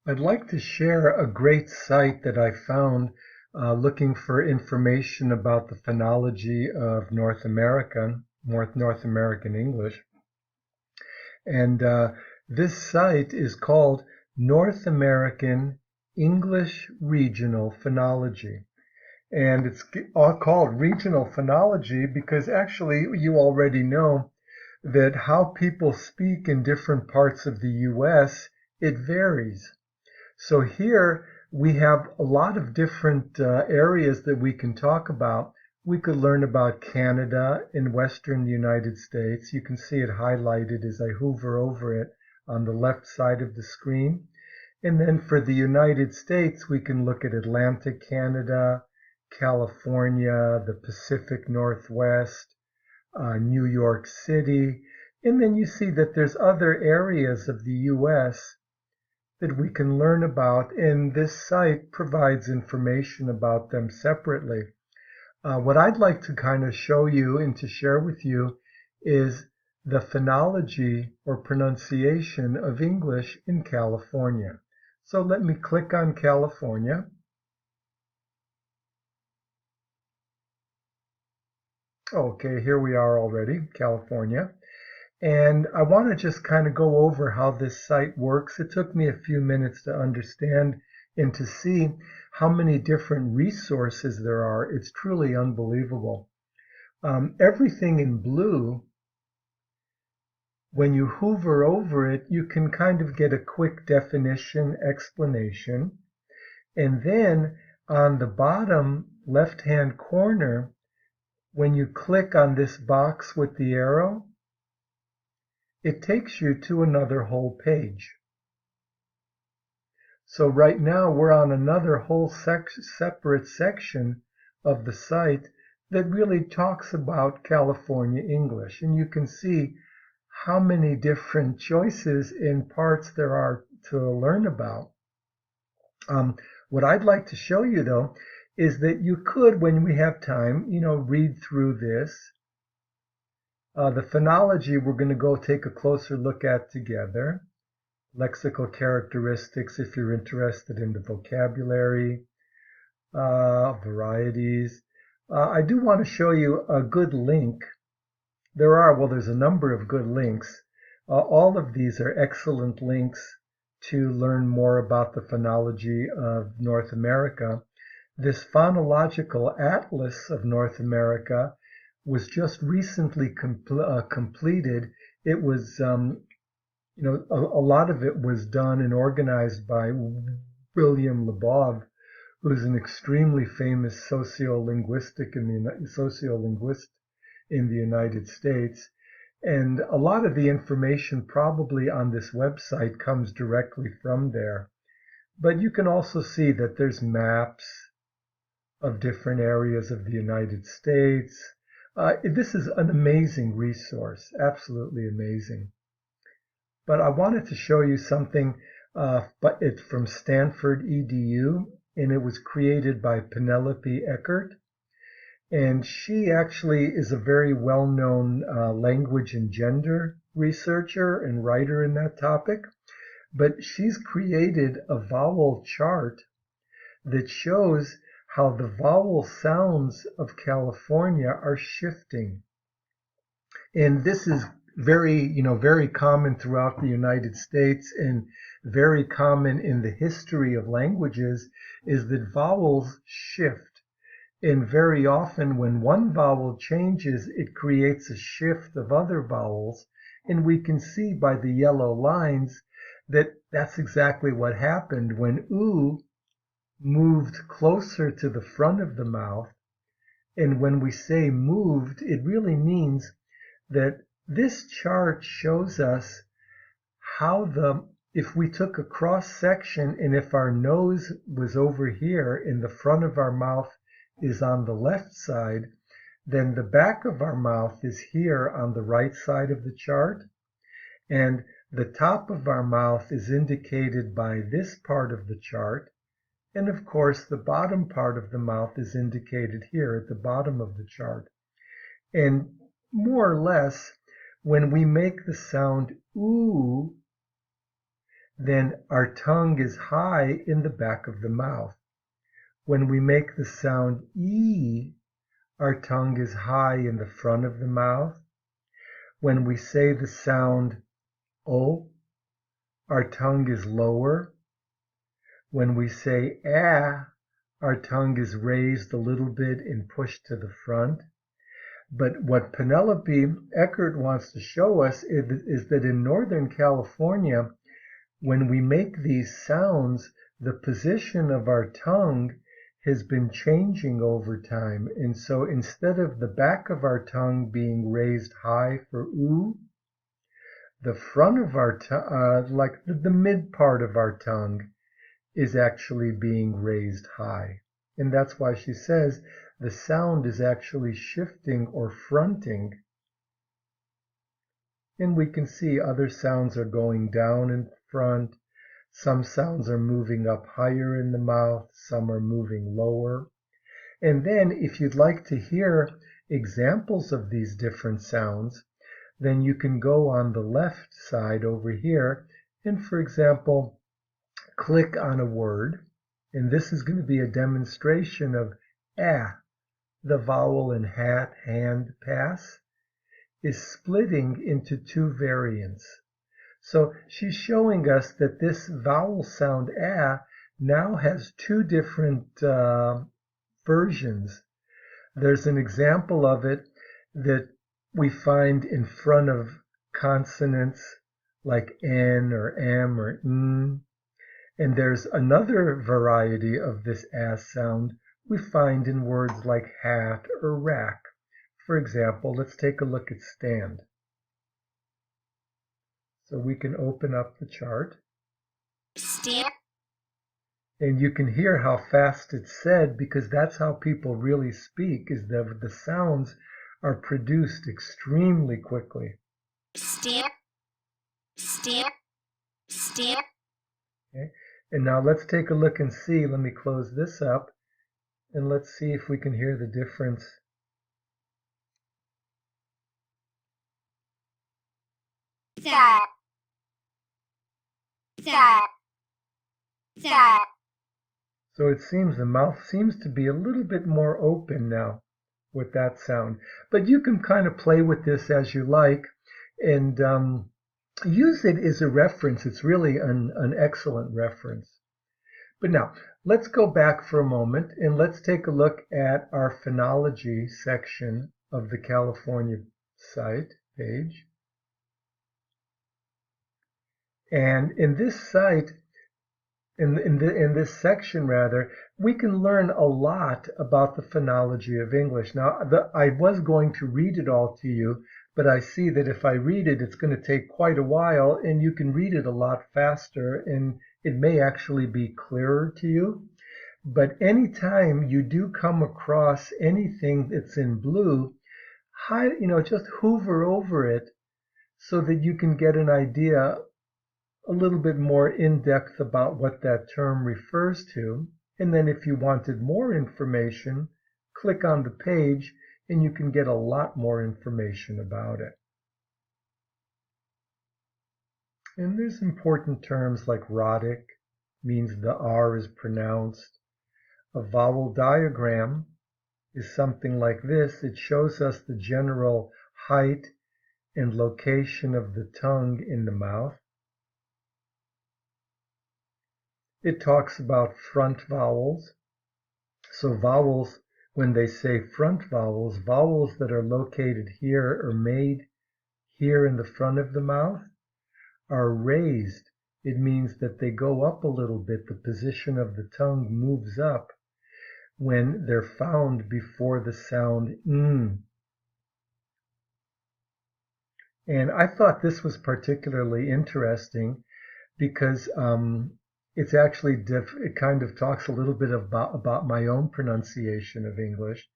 I'd like to share a great site that I found looking for information about the phonology of North America, North American English. And this site is called North American English Regional Phonology. And it's all called regional phonology because actually you already know that how people speak in different parts of the US, it varies. So here we have a lot of different areas that we can talk about. We could learn about Canada in Western United States. You can see it highlighted as I hover over it on the left side of the screen. And then for the United States, we can look at Atlantic Canada, California, the Pacific Northwest, New York City. And then you see that there's other areas of the US that we can learn about, and this site provides information about them separately. What I'd like to kind of show you and to share with you is the phonology or pronunciation of English in California. So let me click on California. Okay, here we are already, California. And I want to just kind of go over how this site works. It took me a few minutes to understand and to see how many different resources there are. It's truly unbelievable. Everything in blue, when you hover over it, you can kind of get a quick definition, explanation. And then on the bottom left-hand corner, when you click on this box with the arrow, it takes you to another whole page. So right now we're on another whole separate section of the site that really talks about California English. And you can see how many different choices and parts there are to learn about. What I'd like to show you though is that you could, when we have time, read through this. The phonology we're going to go take a closer look at together. Lexical characteristics if you're interested in the vocabulary, varieties. I do want to show you a good link. There's a number of good links. All of these are excellent links to learn more about the phonology of North America. This phonological atlas of North America was just recently completed. It was, a lot of it was done and organized by William Labov, who's an extremely famous sociolinguist in the United States. And a lot of the information probably on this website comes directly from there. But you can also see that there's maps of different areas of the United States. This is an amazing resource, absolutely amazing. But I wanted to show you something, but it's from Stanford EDU, and it was created by Penelope Eckert. And she actually is a very well-known language and gender researcher and writer in that topic. But she's created a vowel chart that shows how the vowel sounds of California are shifting. And this is very common throughout the United States and very common in the history of languages is that vowels shift. And very often when one vowel changes, it creates a shift of other vowels. And we can see by the yellow lines that that's exactly what happened when oo moved closer to the front of the mouth. And when we say moved, it really means that this chart shows us how if we took a cross section and if our nose was over here and the front of our mouth is on the left side, then the back of our mouth is here on the right side of the chart. And the top of our mouth is indicated by this part of the chart. And of course, the bottom part of the mouth is indicated here at the bottom of the chart. And more or less, when we make the sound oo, then our tongue is high in the back of the mouth. When we make the sound E, our tongue is high in the front of the mouth. When we say the sound O, our tongue is lower. When we say ah, our tongue is raised a little bit and pushed to the front. But what Penelope Eckert wants to show us is that in Northern California, when we make these sounds, the position of our tongue has been changing over time. And so instead of the back of our tongue being raised high for oo, the front of our tongue, like the mid part of our tongue, is actually being raised high. And that's why she says the sound is actually shifting or fronting. And we can see other sounds are going down in front. Some sounds are moving up higher in the mouth. Some are moving lower. And then if you'd like to hear examples of these different sounds, then you can go on the left side over here and, for example, click on a word. And this is going to be a demonstration of ah. The vowel in hat, hand, pass is splitting into two variants. So she's showing us that this vowel sound ah now has two different versions. There's an example of it that we find in front of consonants like N or M or N. And there's another variety of this ah sound we find in words like hat or rack. For example, let's take a look at stand. So we can open up the chart. Stand. And you can hear how fast it's said because that's how people really speak, is that the sounds are produced extremely quickly. Stand. Stand. Stand. Okay. And now let's take a look and see. Let me close this up. And let's see if we can hear the difference. That. That. That. So it seems the mouth seems to be a little bit more open now with that sound. But you can kind of play with this as you like and use it as a reference. It's really an excellent reference. But now, let's go back for a moment and let's take a look at our phonology section of the California site page. And in this site, in this section rather, we can learn a lot about the phonology of English. Now, I was going to read it all to you, but I see that if I read it, it's going to take quite a while, and you can read it a lot faster, and it may actually be clearer to you. But anytime you do come across anything that's in blue, just hover over it so that you can get an idea a little bit more in depth about what that term refers to. And then if you wanted more information, click on the page and you can get a lot more information about it. And there's important terms like rhotic, means the R is pronounced. A vowel diagram is something like this. It shows us the general height and location of the tongue in the mouth. It talks about front vowels. So vowels, when they say front vowels, vowels that are located here or made here in the front of the mouth are raised. It means that they go up a little bit. The position of the tongue moves up when they're found before the sound n. And I thought this was particularly interesting because it's actually it kind of talks a little bit about my own pronunciation of English.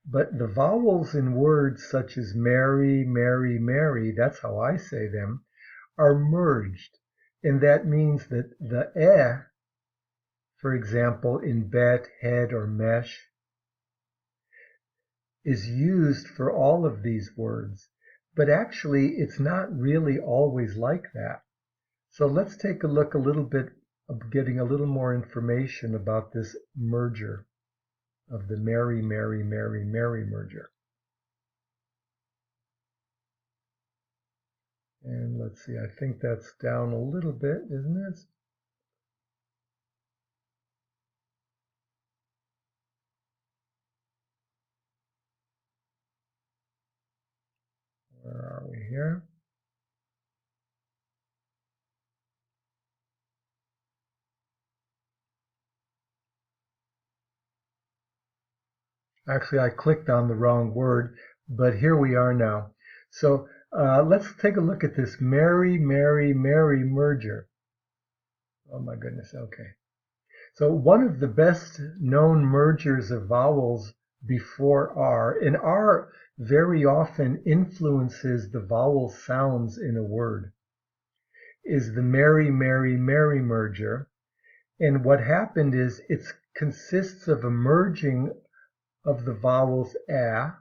But the vowels in words such as Mary, Mary, Mary, that's how I say them, are merged. And that means that the eh, for example, in bet, head, or mesh, is used for all of these words. But actually, it's not really always like that. So let's take a look a little bit of getting a little more information about this merger of the Mary, Mary, Mary, Mary merger. And let's see, I think that's down a little bit, isn't it? Where are we here? Actually, I clicked on the wrong word, but here we are now. So let's take a look at this Mary, Mary, Mary merger. Oh my goodness, okay. So one of the best known mergers of vowels before R, and R very often influences the vowel sounds in a word, is the Mary, Mary, Mary merger. And what happened is it consists of a merging of the vowels a,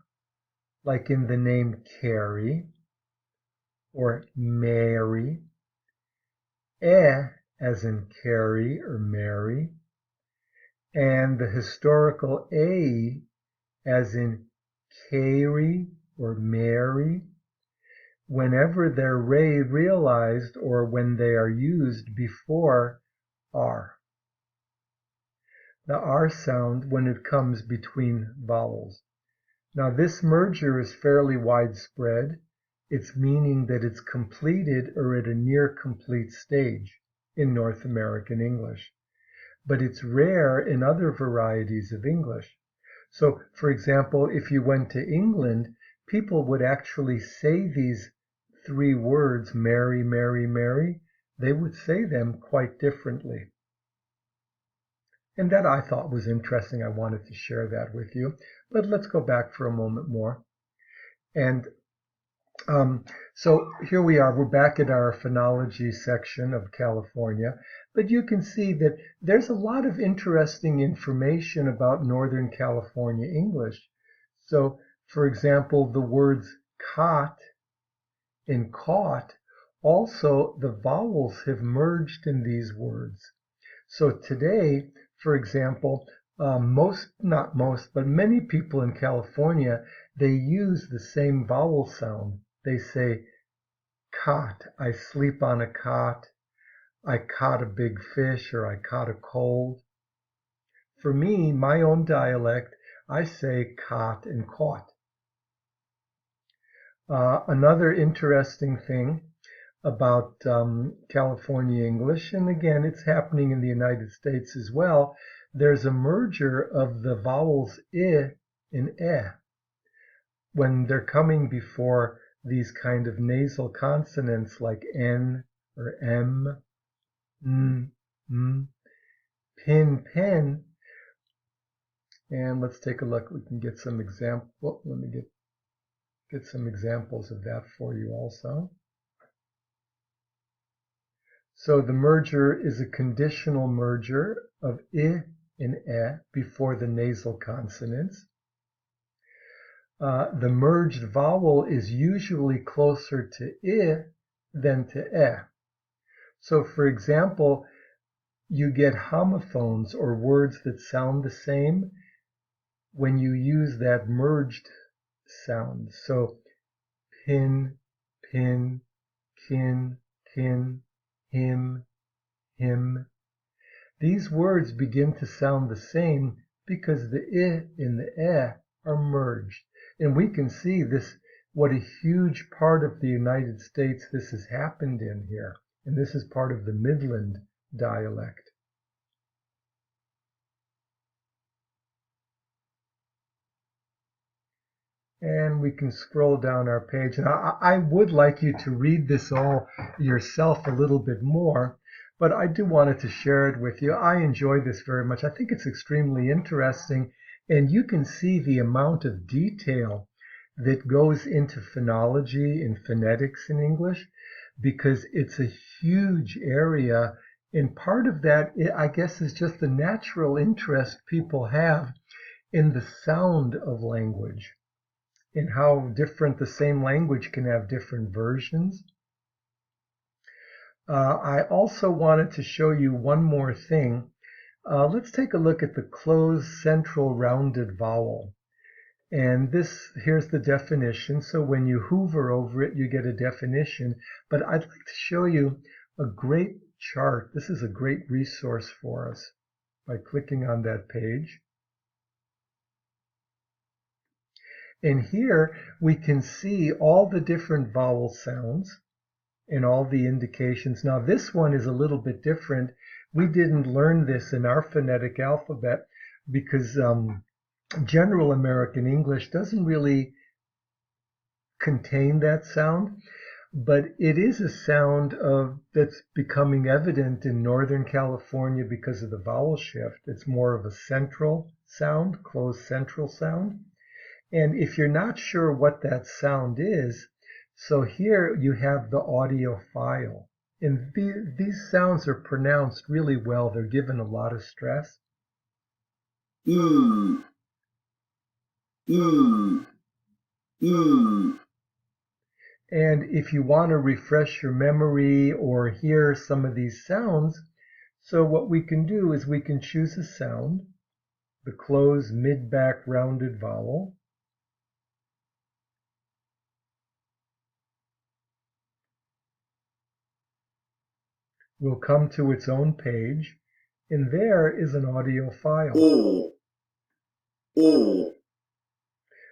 like in the name Carrie or Mary, as in Carrie or Mary, and the historical a as in Carrie or Mary, whenever they're realized or when they are used before R. The R sound when it comes between vowels. Now this merger is fairly widespread. It's meaning that it's completed or at a near complete stage in North American English. But it's rare in other varieties of English. So, for example, if you went to England, people would actually say these three words, Mary, Mary, Mary. They would say them quite differently. And that I thought was interesting. I wanted to share that with you. But let's go back for a moment more. And so here we are. We're back at our phonology section of California. But you can see that there's a lot of interesting information about Northern California English. So, for example, the words cot and caught, also the vowels have merged in these words. So today, for example, not most, but many people in California, they use the same vowel sound. They say cot, I sleep on a cot, I caught a big fish, or I caught a cold. For me, my own dialect, I say caught and caught. Another interesting thing about California English, and again, it's happening in the United States as well, there's a merger of the vowels I and E when they're coming before these kind of nasal consonants like N or M, N, M, pin, pen. And let's take a look. We can get some example. Well, let me get some examples of that for you also. So the merger is a conditional merger of I and E before the nasal consonants. The merged vowel is usually closer to I than to E. So for example, you get homophones or words that sound the same when you use that merged sound. So pin, pin, kin, kin, him, him. These words begin to sound the same because the I and the E are merged. And we can see this, what a huge part of the United States this has happened in here. And this is part of the Midland dialect. And we can scroll down our page. And I would like you to read this all yourself a little bit more, but I do wanted to share it with you. I enjoy this very much. I think it's extremely interesting, and you can see the amount of detail that goes into phonology and phonetics in English, because it's a huge area, and part of that, I guess, is just the natural interest people have in the sound of language, and how different the same language can have different versions. I also wanted to show you one more thing. Let's take a look at the closed central rounded vowel. And here's the definition. So when you hover over it, you get a definition. But I'd like to show you a great chart. This is a great resource for us by clicking on that page. And here we can see all the different vowel sounds and all the indications. Now this one is a little bit different. We didn't learn this in our phonetic alphabet because General American English doesn't really contain that sound, but it is a sound that's becoming evident in Northern California because of the vowel shift. It's more of a central sound, closed central sound. And if you're not sure what that sound is, so here you have the audio file. And these sounds are pronounced really well. They're given a lot of stress. And if you want to refresh your memory or hear some of these sounds, so what we can do is we can choose a sound, the closed mid-back rounded vowel. We'll come to its own page, and there is an audio file.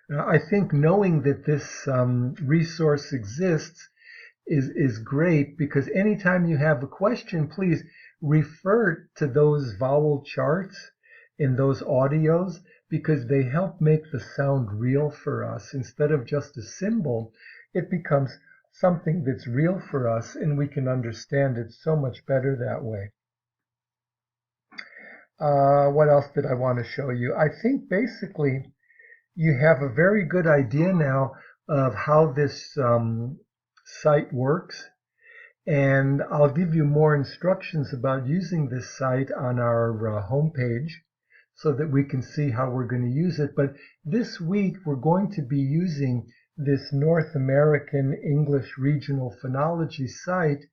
Now, I think knowing that this resource exists is great, because anytime you have a question, please refer to those vowel charts in those audios, because they help make the sound real for us. Instead of just a symbol, it becomes something that's real for us, and we can understand it so much better that way. What else did I want to show you? I think basically you have a very good idea now of how this site works, and I'll give you more instructions about using this site on our homepage so that we can see how we're going to use it. But this week we're going to be using this North American English Regional Phonology site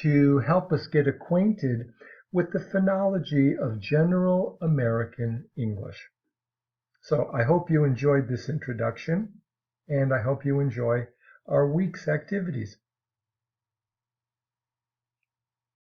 to help us get acquainted with the phonology of General American English. So I hope you enjoyed this introduction, and I hope you enjoy our week's activities.